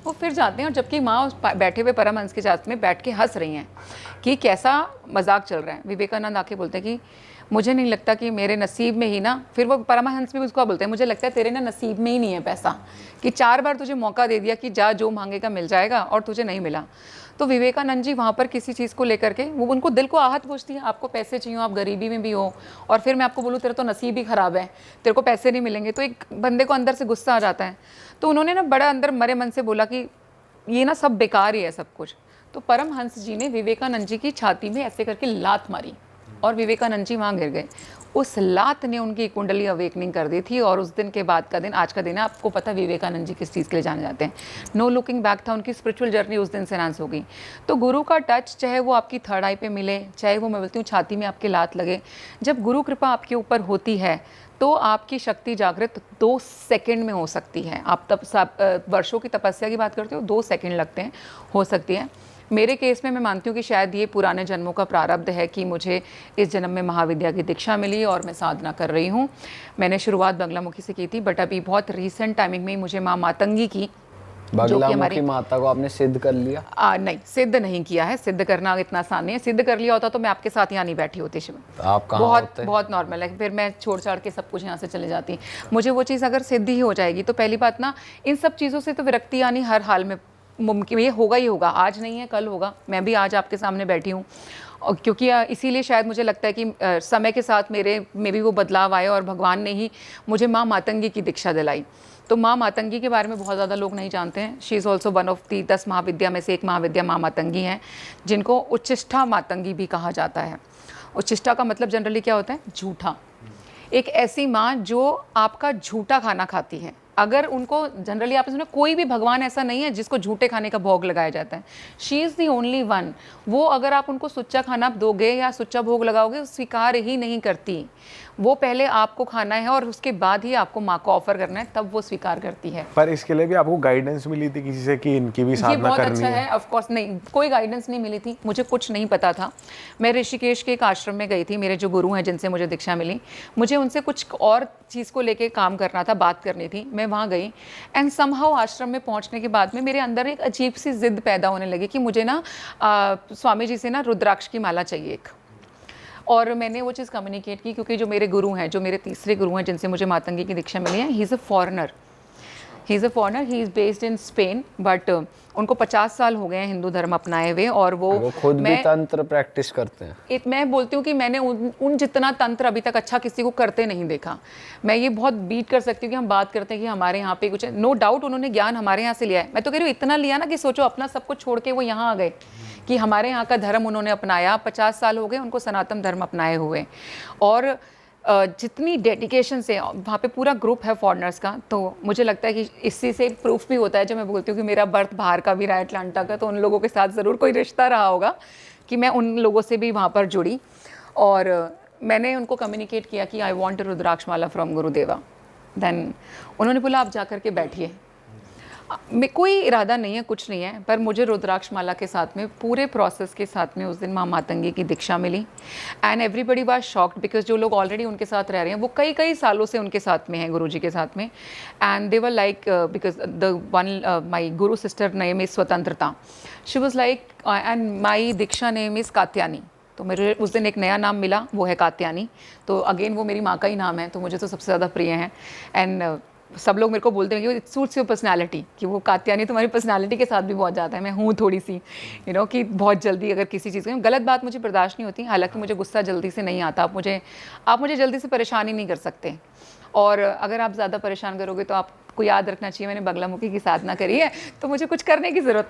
वो फिर जाते हैं, और जबकि माँ बैठे हुए परमहंस के साथ में बैठ के हंस रही हैं कि कैसा मजाक चल रहा है। विवेकानंद आके बोलते हैं कि मुझे नहीं लगता कि मेरे नसीब में ही ना, फिर वो परमहंस भी उसको बोलते हैं मुझे लगता है तेरे ना नसीब में ही नहीं है पैसा, कि 4 बार तुझे मौका दे दिया कि जा जो मांगेगा मिल जाएगा और तुझे नहीं मिला। तो विवेकानंद जी वहाँ पर किसी चीज़ को लेकर के वो उनको दिल को आहत पहुँचती है। आपको पैसे चाहिए, आप गरीबी में भी हो, और फिर मैं आपको बोलूँ तेरा तो नसीब ही ख़राब है, तेरे को पैसे नहीं मिलेंगे, तो एक बंदे को अंदर से गुस्सा आ जाता है। तो उन्होंने ना बड़ा अंदर मरे मन से बोला कि ये ना सब बेकार ही है सब कुछ। तो परमहंस जी ने विवेकानंद जी की छाती में ऐसे करके लात मारी और विवेकानंद जी वहाँ गिर गए। उस लात ने उनकी कुंडली अवेकनिंग कर दी थी, और उस दिन के बाद का दिन आज का दिन है। आपको पता विवेकानंद जी किस चीज़ के लिए जाने जाते हैं, नो लुकिंग बैक था, उनकी स्पिरिचुअल जर्नी उस दिन से एनहांस हो गई। तो गुरु का टच, चाहे वो आपकी थर्ड आई पे मिले, चाहे वो मैं बोलती हूँ छाती में आपके लात लगे, जब गुरु कृपा आपके ऊपर होती है तो आपकी शक्ति जागृत 2 सेकंड में हो सकती है। आप तब वर्षों की तपस्या की बात करते हो, 2 सेकंड लगते हैं, हो सकती है। मेरे केस में मैं मानती हूँ कि शायद ये पुराने जन्मों का प्रारब्ध है कि मुझे इस जन्म में महाविद्या की दीक्षा मिली और मैं साधना कर रही हूँ। मैंने शुरुआत बगलामुखी से की थी, बट अभी बहुत रीसेंट टाइमिंग में ही मुझे माँ मातंगी की, बगलामुखी माता को आपने सिद्ध कर लिया? नहीं, सिद्ध नहीं किया है। सिद्ध करना इतना आसान नहीं है। सिद्ध कर लिया होता तो मैं आपके साथ यहाँ नहीं बैठी होती शिव। आप कहाँ होते? बहुत नॉर्मल है, फिर मैं छोड़ छाड़ के सब कुछ यहाँ से चले जाती। मुझे वो चीज़ अगर सिद्ध ही हो जाएगी तो पहली बात ना, इन सब चीज़ों से तो विरक्ति आनी हर हाल में मुमकिन, ये होगा ही होगा, आज नहीं है कल होगा। मैं भी आज आपके सामने बैठी हूँ, और क्योंकि इसीलिए शायद मुझे लगता है कि समय के साथ मेरे में भी वो बदलाव आए, और भगवान ने ही मुझे माँ मातंगी की दीक्षा दिलाई। तो माँ मातंगी के बारे में बहुत ज़्यादा लोग नहीं जानते हैं। She is also one of the 10 महाविद्या में से एक महाविद्या माँ मातंगी हैं, जिनको उच्चिष्ठा मातंगी भी कहा जाता है। उच्चिष्ठा का मतलब जनरली क्या होता है? झूठा। एक ऐसी माँ जो आपका झूठा खाना खाती है। अगर उनको जनरली आपने सुना, कोई भी भगवान ऐसा नहीं है जिसको झूठे खाने का भोग लगाया जाता है। She is the only one. वो अगर आप उनको सुच्चा खाना दोगे या सुच्चा भोग लगाओगे, स्वीकार ही नहीं करती। वो पहले आपको खाना है और उसके बाद ही आपको माँ को ऑफर करना है, तब वो स्वीकार करती है। पर इसके लिए भी आपको गाइडेंस मिली थी किसी से कि इनकी भी साधना करनी है? अच्छा है, ऑफ कोर्स नहीं, कोई गाइडेंस नहीं मिली थी, मुझे कुछ नहीं पता था। मैं ऋषिकेश के एक आश्रम में गई थी, मेरे जो गुरु हैं जिनसे मुझे दीक्षा मिली, मुझे उनसे कुछ और चीज़ को लेके काम करना था, बात करनी थी। मैं वहाँ गई एंड समहाउ आश्रम में पहुँचने के बाद में मेरे अंदर एक अजीब सी जिद पैदा होने लगी कि मुझे ना स्वामी जी से ना रुद्राक्ष की माला चाहिए एक। और मैंने वो चीज़ कम्युनिकेट की, क्योंकि जो मेरे गुरु हैं, जो मेरे तीसरे गुरु हैं जिनसे मुझे मातंगी की दीक्षा मिली है, he is a foreigner, he is based in Spain, but उनको 50 साल हो गए हैं हिंदू धर्म अपनाए हुए, और वो खुद भी तंत्र प्रैक्टिस करते हैं। मैं बोलती हूँ कि मैंने उन जितना तंत्र अभी तक अच्छा किसी को करते नहीं देखा। मैं ये बहुत बीट कर सकती हूँ कि हम बात करते हैं कि हमारे यहाँ पे कुछ, नो डाउट उन्होंने ज्ञान हमारे यहाँ से लिया है। मैं तो कह रही हूँ इतना लिया ना कि सोचो अपना सब कुछ छोड़ के वो यहाँ आ गए, कि हमारे यहाँ का धर्म उन्होंने अपनाया। 50 साल हो गए उनको सनातन धर्म अपनाए हुए, और जितनी डेडिकेशन से वहाँ पे पूरा ग्रुप है फॉरेनर्स का। तो मुझे लगता है कि इसी से प्रूफ भी होता है, जब मैं बोलती हूँ कि मेरा बर्थ बाहर का भी रहा है, अटलांटा का, तो उन लोगों के साथ ज़रूर कोई रिश्ता रहा होगा कि मैं उन लोगों से भी वहाँ पर जुड़ी। और मैंने उनको कम्युनिकेट किया कि I want rudraksha mala from Gurudeva. Then उन्होंने बोला आप जा कर के बैठिए। मैं कोई इरादा नहीं है, कुछ नहीं है, पर मुझे रुद्राक्ष माला के साथ में, पूरे प्रोसेस के साथ में उस दिन माँ मातंगी की दीक्षा मिली। And everybody was shocked, because जो लोग ऑलरेडी उनके साथ रह रहे हैं, वो कई सालों से उनके साथ में हैं, गुरुजी के साथ में। And they were like, because the one my guru sister name is Swatantrata, she was like, and my diksha name is Katyani. तो मेरे उस दिन एक नया नाम मिला, वो है कात्यानी। तो अगेन वो मेरी माँ का ही नाम है, तो मुझे तो सबसे ज़्यादा प्रिय है। एंड सब लोग मेरे को बोलते हैं कि इट सूट्स योर पर्सनैलिटी, कि वो कात्यानी तुम्हारी पर्सनैलिटी के साथ भी बहुत जाता है। मैं हूँ थोड़ी सी कि बहुत जल्दी अगर किसी चीज़ में गलत बात मुझे बर्दाश्त नहीं होती। हालांकि मुझे गुस्सा जल्दी से नहीं आता। आप मुझे जल्दी से परेशान ही नहीं कर सकते, और अगर आप ज़्यादा परेशान करोगे तो आपको याद रखना चाहिए मैंने बगलामुखी की साधना करी है, तो मुझे कुछ करने की ज़रूरत